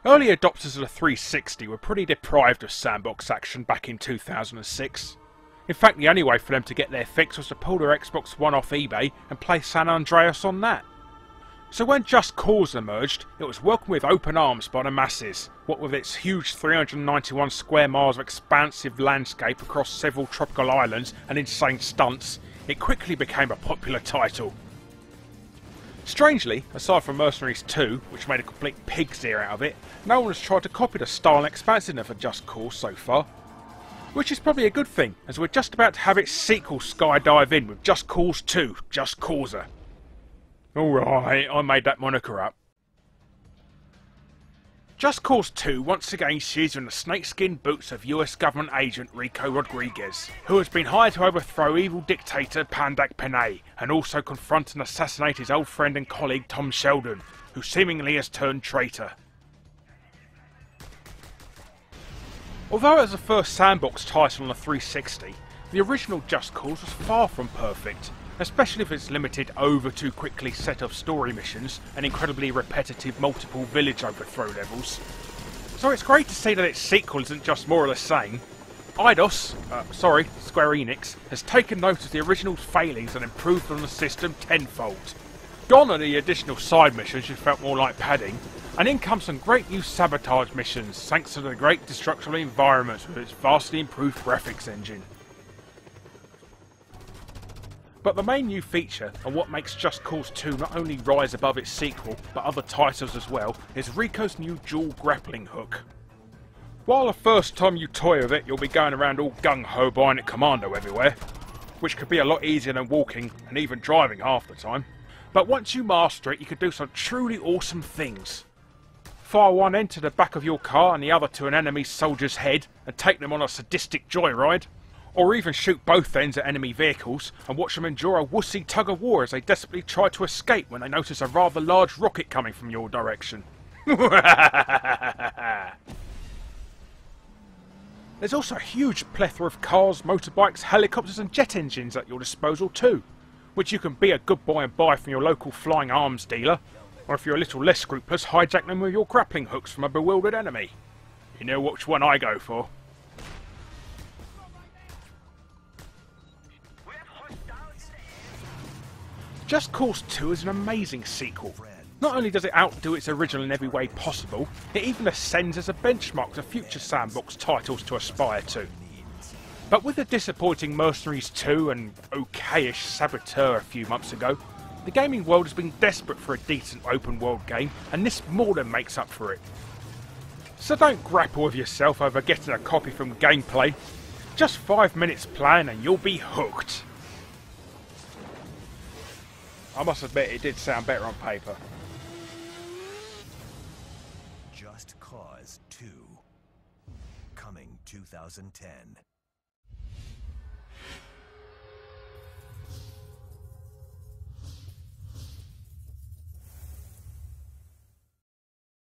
Early adopters of the 360 were pretty deprived of sandbox action back in 2006. In fact, the only way for them to get their fix was to pull their Xbox One off eBay and play San Andreas on that. So when Just Cause emerged, it was welcomed with open arms by the masses, what with its huge 391 square miles of expansive landscape across several tropical islands and insane stunts. It quickly became a popular title. Strangely, aside from Mercenaries 2, which made a complete pig's ear out of it, no one has tried to copy the style and expansiveness of Just Cause so far. Which is probably a good thing, as we're just about to have its sequel skydive in with Just Cause 2, Just Causer. Alright, I made that moniker up. Just Cause 2 once again sees you in the snakeskin boots of US government agent Rico Rodriguez, who has been hired to overthrow evil dictator Pandak Penay, and also confront and assassinate his old friend and colleague Tom Sheldon, who seemingly has turned traitor. Although it was the first sandbox title on the 360, the original Just Cause was far from perfect, especially for its limited over-too-quickly set-up story missions and incredibly repetitive multiple village overthrow levels. So it's great to see that its sequel isn't just more of the same. Square Enix, has taken note of the original's failings and improved on the system tenfold. Gone are the additional side missions which felt more like padding, and in comes some great new sabotage missions thanks to the great destruction of environments with its vastly improved graphics engine. But the main new feature, and what makes Just Cause 2 not only rise above its sequel, but other titles as well, is Rico's new dual grappling hook. While the first time you toy with it, you'll be going around all gung-ho buying it commando everywhere, which could be a lot easier than walking and even driving half the time. But once you master it, you can do some truly awesome things. Fire one end to the back of your car and the other to an enemy soldier's head and take them on a sadistic joyride. Or even shoot both ends at enemy vehicles and watch them endure a wussy tug of war as they desperately try to escape when they notice a rather large rocket coming from your direction. There's also a huge plethora of cars, motorbikes, helicopters and jet engines at your disposal too, which you can be a good boy and buy from your local flying arms dealer, or if you're a little less scrupulous, hijack them with your grappling hooks from a bewildered enemy. You know which one I go for. Just Cause 2 is an amazing sequel. Not only does it outdo its original in every way possible, it even ascends as a benchmark to future sandbox titles to aspire to. But with the disappointing Mercenaries 2 and okayish Saboteur a few months ago, the gaming world has been desperate for a decent open world game, and this more than makes up for it. So don't grapple with yourself over getting a copy from Gameplay. Just 5 minutes playing and you'll be hooked. I must admit, it did sound better on paper. Just Cause 2. Coming 2010.